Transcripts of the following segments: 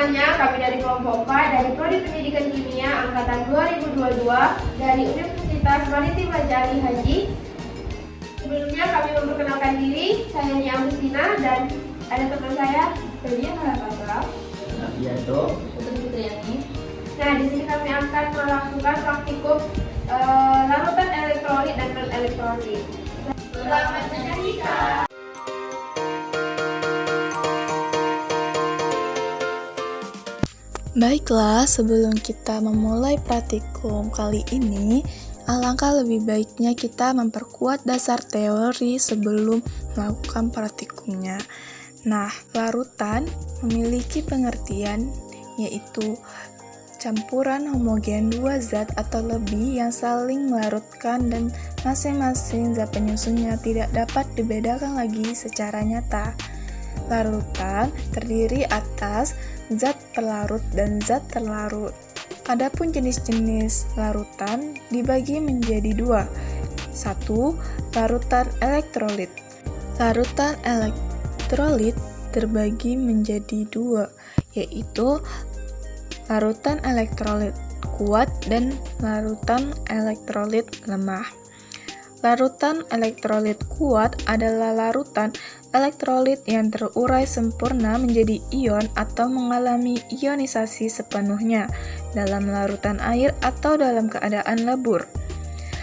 semuanya, kami dari kelompok 4 dari Prodi Pendidikan Kimia Angkatan 2022 dari Universitas Maritim Raja Ali Haji. Sebelumnya kami memperkenalkan diri, saya Nia Agustina dan ada teman saya, Delia Harapatra. Iya dong. Nah, di sini kami akan melakukan praktikum larutan elektrolit dan non-elektrolit. Selamat menyaksikan. Baiklah, sebelum kita memulai praktikum kali ini, alangkah lebih baiknya kita memperkuat dasar teori sebelum melakukan praktikumnya. Nah, larutan memiliki pengertian yaitu campuran homogen dua zat atau lebih yang saling melarutkan dan masing-masing zat penyusunnya tidak dapat dibedakan lagi secara nyata. Larutan terdiri atas zat pelarut dan zat terlarut. Adapun jenis-jenis larutan dibagi menjadi dua. 1. Larutan elektrolit. Larutan elektrolit terbagi menjadi dua, yaitu larutan elektrolit kuat dan larutan elektrolit lemah. Larutan elektrolit kuat adalah larutan elektrolit yang terurai sempurna menjadi ion atau mengalami ionisasi sepenuhnya dalam larutan air atau dalam keadaan lebur.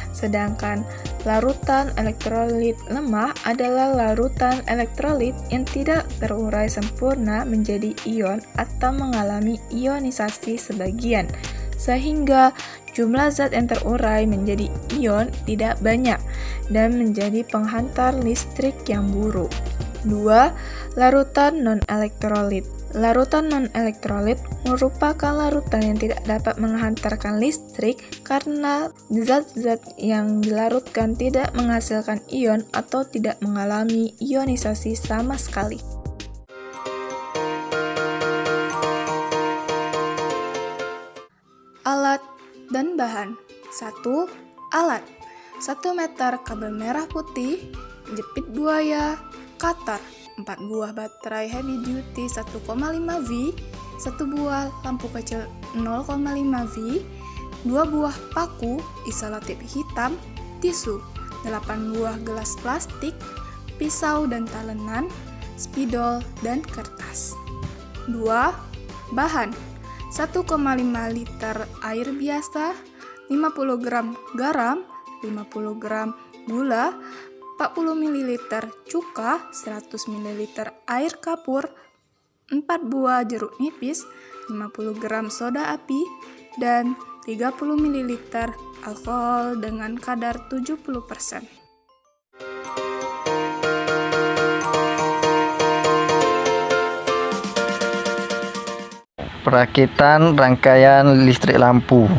Sedangkan larutan elektrolit lemah adalah larutan elektrolit yang tidak terurai sempurna menjadi ion atau mengalami ionisasi sebagian, sehingga jumlah zat yang terurai menjadi ion tidak banyak dan menjadi penghantar listrik yang buruk. 2. Larutan non-elektrolit. Larutan non-elektrolit merupakan larutan yang tidak dapat menghantarkan listrik karena zat-zat yang dilarutkan tidak menghasilkan ion atau tidak mengalami ionisasi sama sekali. Alat dan bahan. 1. Alat 1 meter kabel merah putih, jepit buaya, cutter, 4 buah baterai heavy duty 1,5 V, 1 buah lampu kecil 0,5 V, 2 buah paku isolatif hitam, tisu, 8 buah gelas plastik, pisau dan talenan, spidol dan kertas. 2. Bahan 1,5 liter air biasa, 50 gram garam, 50 gram gula, 40 ml cuka, 100 ml air kapur, 4 buah jeruk nipis, 50 gram soda api, dan 30 ml alkohol dengan kadar 70%. Perakitan rangkaian listrik lampu.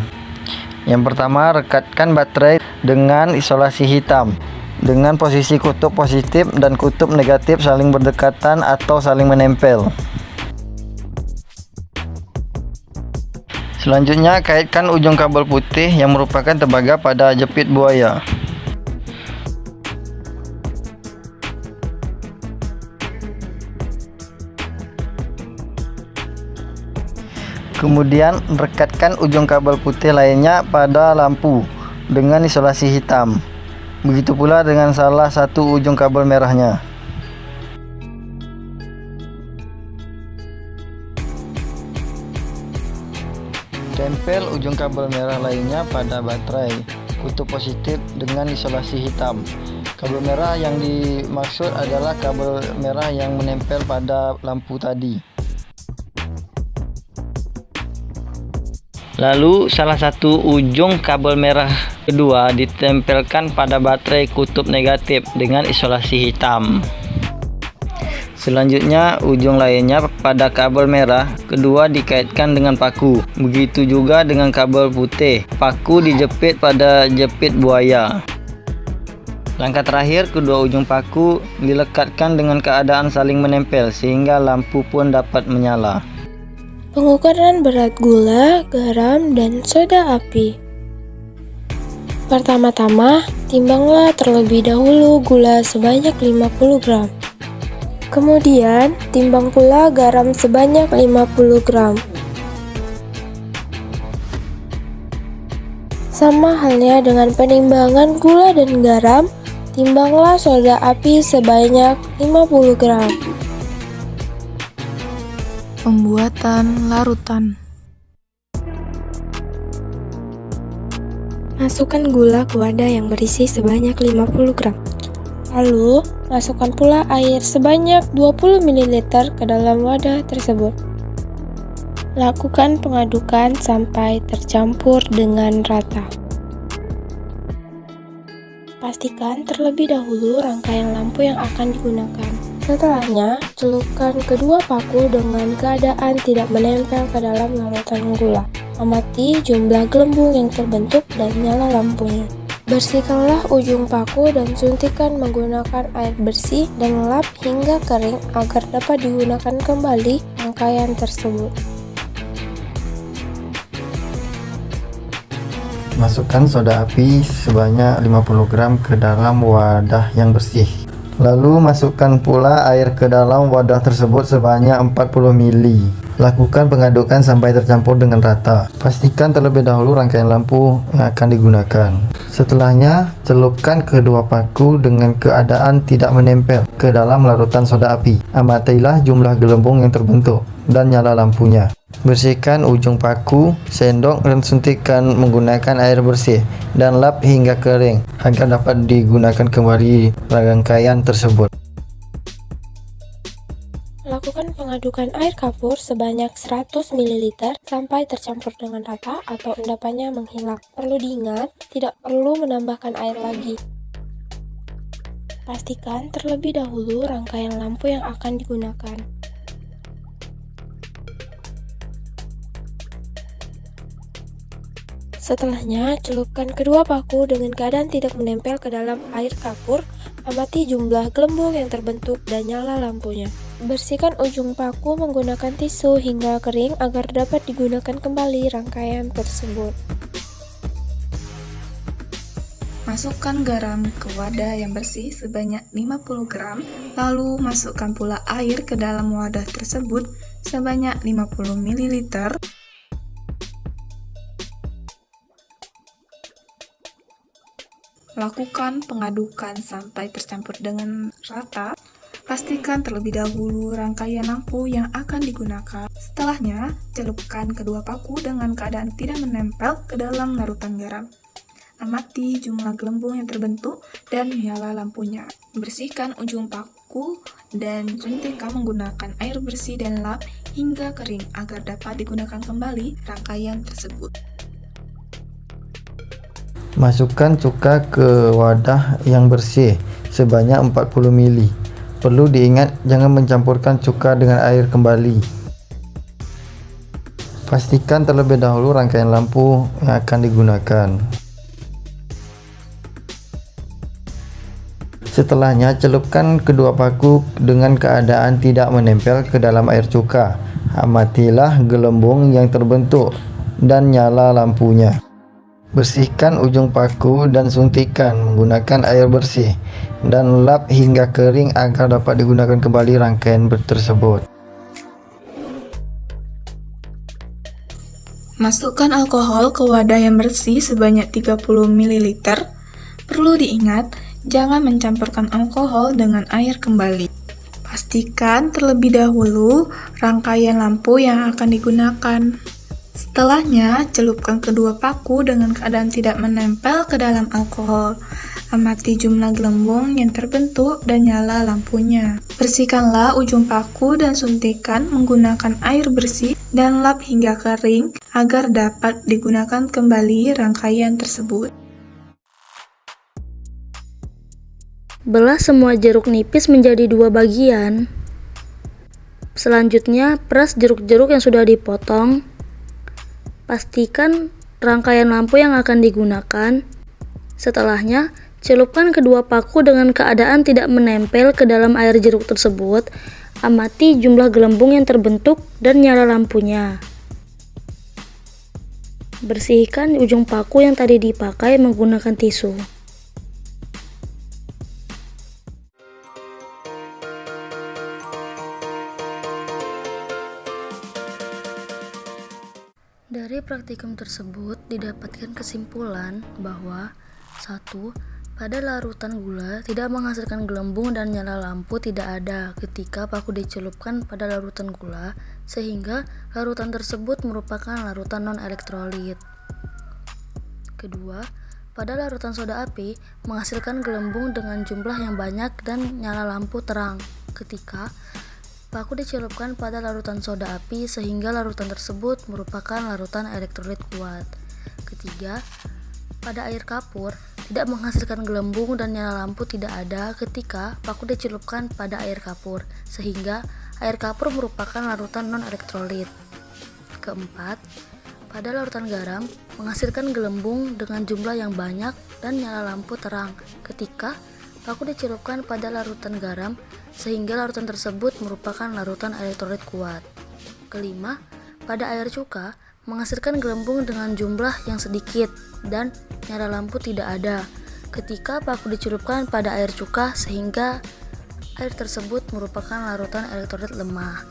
Yang pertama, rekatkan baterai dengan isolasi hitam dengan posisi kutub positif dan kutub negatif saling berdekatan atau saling menempel. Selanjutnya, kaitkan ujung kabel putih yang merupakan tembaga pada jepit buaya. Kemudian, rekatkan ujung kabel putih lainnya pada lampu dengan isolasi hitam. Begitu pula dengan salah satu ujung kabel merahnya. Tempel ujung kabel merah lainnya pada baterai kutub positif dengan isolasi hitam. Kabel merah yang dimaksud adalah kabel merah yang menempel pada lampu tadi. Lalu salah satu ujung kabel merah kedua ditempelkan pada baterai kutub negatif dengan isolasi hitam. Selanjutnya ujung lainnya pada kabel merah kedua dikaitkan dengan paku. Begitu juga dengan kabel putih. Paku dijepit pada jepit buaya. Langkah terakhir, kedua ujung paku dilekatkan dengan keadaan saling menempel sehingga lampu pun dapat menyala. Pengukuran berat gula, garam, dan soda api. Pertama-tama, timbanglah terlebih dahulu gula sebanyak 50 gram. Kemudian, timbang pula garam sebanyak 50 gram. Sama halnya dengan penimbangan gula dan garam, timbanglah soda api sebanyak 50 gram. Pembuatan larutan. Masukkan gula ke wadah yang berisi sebanyak 50 gram. Lalu, masukkan pula air sebanyak 20 ml ke dalam wadah tersebut. Lakukan pengadukan sampai tercampur dengan rata. Pastikan terlebih dahulu rangkaian lampu yang akan digunakan. Setelahnya, celupkan kedua paku dengan keadaan tidak menempel ke dalam larutan gula. Amati jumlah gelembung yang terbentuk dan nyala lampunya. Bersihkanlah ujung paku dan suntikan menggunakan air bersih dan lap hingga kering agar dapat digunakan kembali rangkaian tersebut. Masukkan soda api sebanyak 50 gram ke dalam wadah yang bersih. Lalu masukkan pula air ke dalam wadah tersebut sebanyak 40 ml. Lakukan pengadukan sampai tercampur dengan rata. Pastikan terlebih dahulu rangkaian lampu yang akan digunakan. Setelahnya, celupkan kedua paku dengan keadaan tidak menempel ke dalam larutan soda api. Amatilah jumlah gelembung yang terbentuk dan nyala lampunya. Bersihkan ujung paku, sendok, dan suntikan menggunakan air bersih dan lap hingga kering agar dapat digunakan kembali rangkaian tersebut. Lakukan pengadukan air kapur sebanyak 100 ml sampai tercampur dengan rata atau endapannya menghilang. Perlu diingat, tidak perlu menambahkan air lagi. Pastikan terlebih dahulu rangkaian lampu yang akan digunakan. Setelahnya, celupkan kedua paku dengan keadaan tidak menempel ke dalam air kapur. Amati jumlah gelembung yang terbentuk dan nyala lampunya. Bersihkan ujung paku menggunakan tisu hingga kering agar dapat digunakan kembali rangkaian tersebut. Masukkan garam ke wadah yang bersih sebanyak 50 gram, lalu masukkan pula air ke dalam wadah tersebut sebanyak 50 ml. Lakukan pengadukan sampai tercampur dengan rata. Pastikan terlebih dahulu rangkaian lampu yang akan digunakan. Setelahnya, celupkan kedua paku dengan keadaan tidak menempel ke dalam larutan garam. Amati jumlah gelembung yang terbentuk dan nyala lampunya. Bersihkan ujung paku dan suntikan menggunakan air bersih dan lap hingga kering agar dapat digunakan kembali rangkaian tersebut. Masukkan cuka ke wadah yang bersih sebanyak 40 ml. Perlu diingat jangan mencampurkan cuka dengan air kembali. Pastikan terlebih dahulu rangkaian lampu yang akan digunakan. Setelahnya, celupkan kedua paku dengan keadaan tidak menempel ke dalam air cuka. Amatilah gelembung yang terbentuk dan nyala lampunya. Bersihkan ujung paku dan suntikan menggunakan air bersih dan lap hingga kering agar dapat digunakan kembali rangkaian tersebut. Masukkan alkohol ke wadah yang bersih sebanyak 30 ml. Perlu diingat, jangan mencampurkan alkohol dengan air kembali. Pastikan terlebih dahulu rangkaian lampu yang akan digunakan. Setelahnya, celupkan kedua paku dengan keadaan tidak menempel ke dalam alkohol. Amati jumlah gelembung yang terbentuk dan nyala lampunya. Bersihkanlah ujung paku dan suntikan menggunakan air bersih dan lap hingga kering agar dapat digunakan kembali rangkaian tersebut. Belah semua jeruk nipis menjadi 2 bagian. Selanjutnya, peras jeruk-jeruk yang sudah dipotong. Pastikan rangkaian lampu yang akan digunakan. Setelahnya, celupkan kedua paku dengan keadaan tidak menempel ke dalam air jeruk tersebut. Amati jumlah gelembung yang terbentuk dan nyala lampunya. Bersihkan ujung paku yang tadi dipakai menggunakan tisu. Dari praktikum tersebut didapatkan kesimpulan bahwa 1. Pada larutan gula tidak menghasilkan gelembung dan nyala lampu tidak ada ketika paku dicelupkan pada larutan gula, sehingga larutan tersebut merupakan larutan non-elektrolit. Kedua, pada larutan soda api menghasilkan gelembung dengan jumlah yang banyak dan nyala lampu terang ketika paku dicelupkan pada larutan soda api, sehingga larutan tersebut merupakan larutan elektrolit kuat. Ketiga, pada air kapur tidak menghasilkan gelembung dan nyala lampu tidak ada ketika paku dicelupkan pada air kapur, sehingga air kapur merupakan larutan non-elektrolit. Keempat, pada larutan garam menghasilkan gelembung dengan jumlah yang banyak dan nyala lampu terang ketika paku dicelupkan pada larutan garam, sehingga larutan tersebut merupakan larutan elektrolit kuat. Kelima, pada air cuka menghasilkan gelembung dengan jumlah yang sedikit dan nyala lampu tidak ada ketika paku dicelupkan pada air cuka, sehingga air tersebut merupakan larutan elektrolit lemah.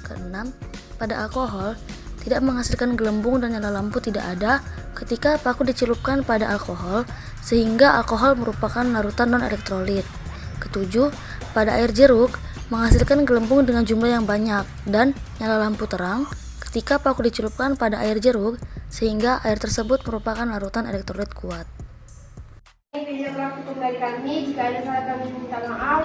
Keenam, pada alkohol tidak menghasilkan gelembung dan nyala lampu tidak ada ketika paku dicelupkan pada alkohol, sehingga alkohol merupakan larutan non-elektrolit. Ketujuh, pada air jeruk menghasilkan gelembung dengan jumlah yang banyak dan nyala lampu terang ketika paku dicelupkan pada air jeruk, sehingga air tersebut merupakan larutan elektrolit kuat. Video praktikum dari kami, jika ada salah kami minta maaf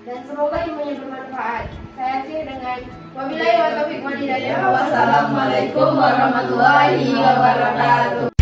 dan semoga ilmunya bermanfaat. Saya akhiri dengan wabillahi wa taufiq wal hidayah. Wassalamualaikum warahmatullahi wabarakatuh.